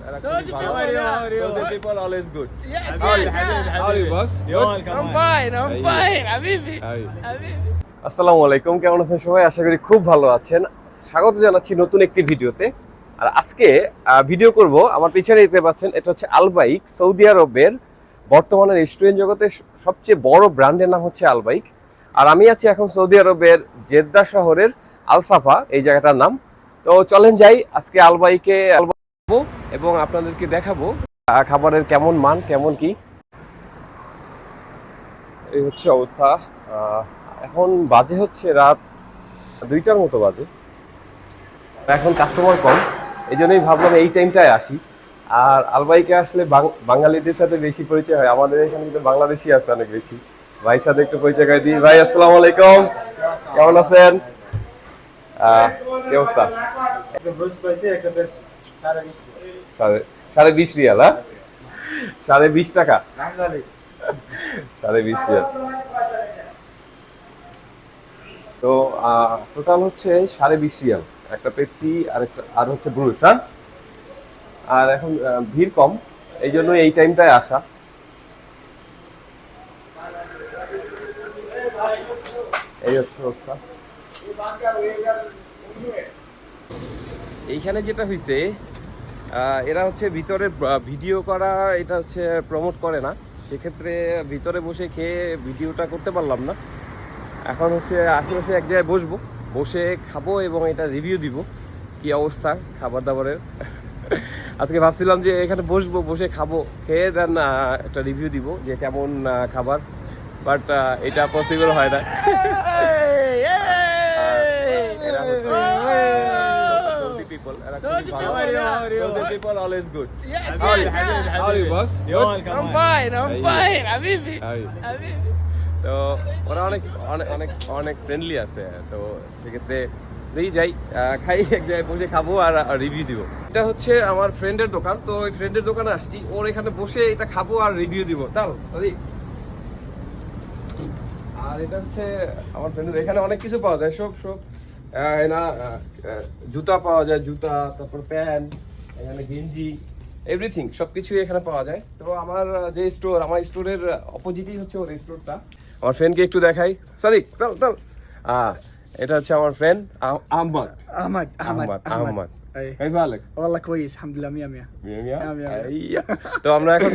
How are you? How are you? Saudi people always good. Yes, How are yes, you? yes. How are you, boss? I'm fine, I'm Hey. fine. Habibi. Hey. Habibi. আসসালামু আলাইকুম, কেমন আছেন সবাই? আশা করি খুব ভালো আছেন। স্বাগত জানাচ্ছি নতুন একটি ভিডিওতে। আর আজকে ভিডিও করব, আমার পিছনে দেখতে পাচ্ছেন, এটা হচ্ছে আলবাইক, সৌদি আরবের বর্তমানে রেস্টুরেন্ট জগতে সবচেয়ে বড় ব্র্যান্ডের নাম হচ্ছে আলবাইক। আর আমি আছি এখন সৌদি আরবের জেদ্দা শহরের আল সাফা, এই জায়গাটার নাম। তো চলেন যাই, আজকে আলবাইকে এবং আপনাদেরকে দেখাবো খাবারের কেমন মান, কেমন কি। এই হচ্ছে অবস্থা। এখন বাজে হচ্ছে রাত 2টার মতো বাজে। এখন কাস্টমার কম, এই জন্যই ভাবলাম এই টাইমটায় আসি। আর আলবাইকে আসলে বাঙালিদের সাথে বেশি পরিচয় হয়। আমাদের এখানে কিন্তু বাংলাদেশি আছে অনেক বেশি। ভাইয়ের সাথে একটু পরিচয় করে দিই। ভাই আসসালামু আলাইকুম, কেমন আছেন? কি অবস্থা? সাড়ে 20 রিয়াল। 20.5 টাকা, 20.5 রিয়াল। তো টোটাল হচ্ছে 20.5 রিয়াল, একটা পেপসি আর হচ্ছে ব্রুস। আর এখন ভিড় কম, এই জন্য এই টাইমটায় আসা। এই হচ্ছে অবস্থা। এইখানে যেটা হয়েছে, এরা হচ্ছে ভিতরে ভিডিও করা, এটা হচ্ছে প্রমোট করে না। সেক্ষেত্রে ভিতরে বসে খেয়ে ভিডিওটা করতে পারলাম না। এখন হচ্ছে আশেপাশে এক জায়গায় বসবো, বসে খাবো এবং এটা রিভিউ দিব কি অবস্থা খাবার দাবারের। আজকে ভাবছিলাম যে এখানে বসবো, বসে খাবো, খেয়ে দেন একটা রিভিউ দিব যে কেমন খাবার, বাট এটা পসিবল হয় না। এরা হচ্ছে Saudi people, এরা খুবই ভালো। Saudi people always good. Yes, How are you? yes, yes. How are you, boss? I'm fine, I'm Hey. fine. Habibi. Hey. Habibi. তো ওরা অনেক অনেক অনেক অনেক ফ্রেন্ডলি আছে। তো সেক্ষেত্রে দেখি যাই, খাই, এক জায়গায় বসে খাবো আর রিভিউ দিব। এটা হচ্ছে আমার ফ্রেন্ডের দোকান, তো ওই ফ্রেন্ডের দোকানে আসছি, ওর এখানে বসে এটা খাবো আর রিভিউ দিব। তাও আর এটা হচ্ছে আমার ফ্রেন্ডের, এখানে অনেক কিছু পাওয়া যায়, সব না জুতা পাওয়া যায়, জুতা, তারপর প্যান্ট, এখানে গেঞ্জি, এভরিথিং সবকিছু এখানে পাওয়া যায়। তো আমার যে স্টোর, আমার স্টোরের অপোজিটই হচ্ছে ওর স্টোরটা। আমার ফ্রেন্ডকে একটু দেখাই, সাদিক চল। এটা হচ্ছে আমার ফ্রেন্ড আহমদ। احمد كيف حالك؟ والله كويس الحمد لله 100 100 মিয়া মিয়া। মিয়া, মিয়া. আইয়া। তো আমরা এখন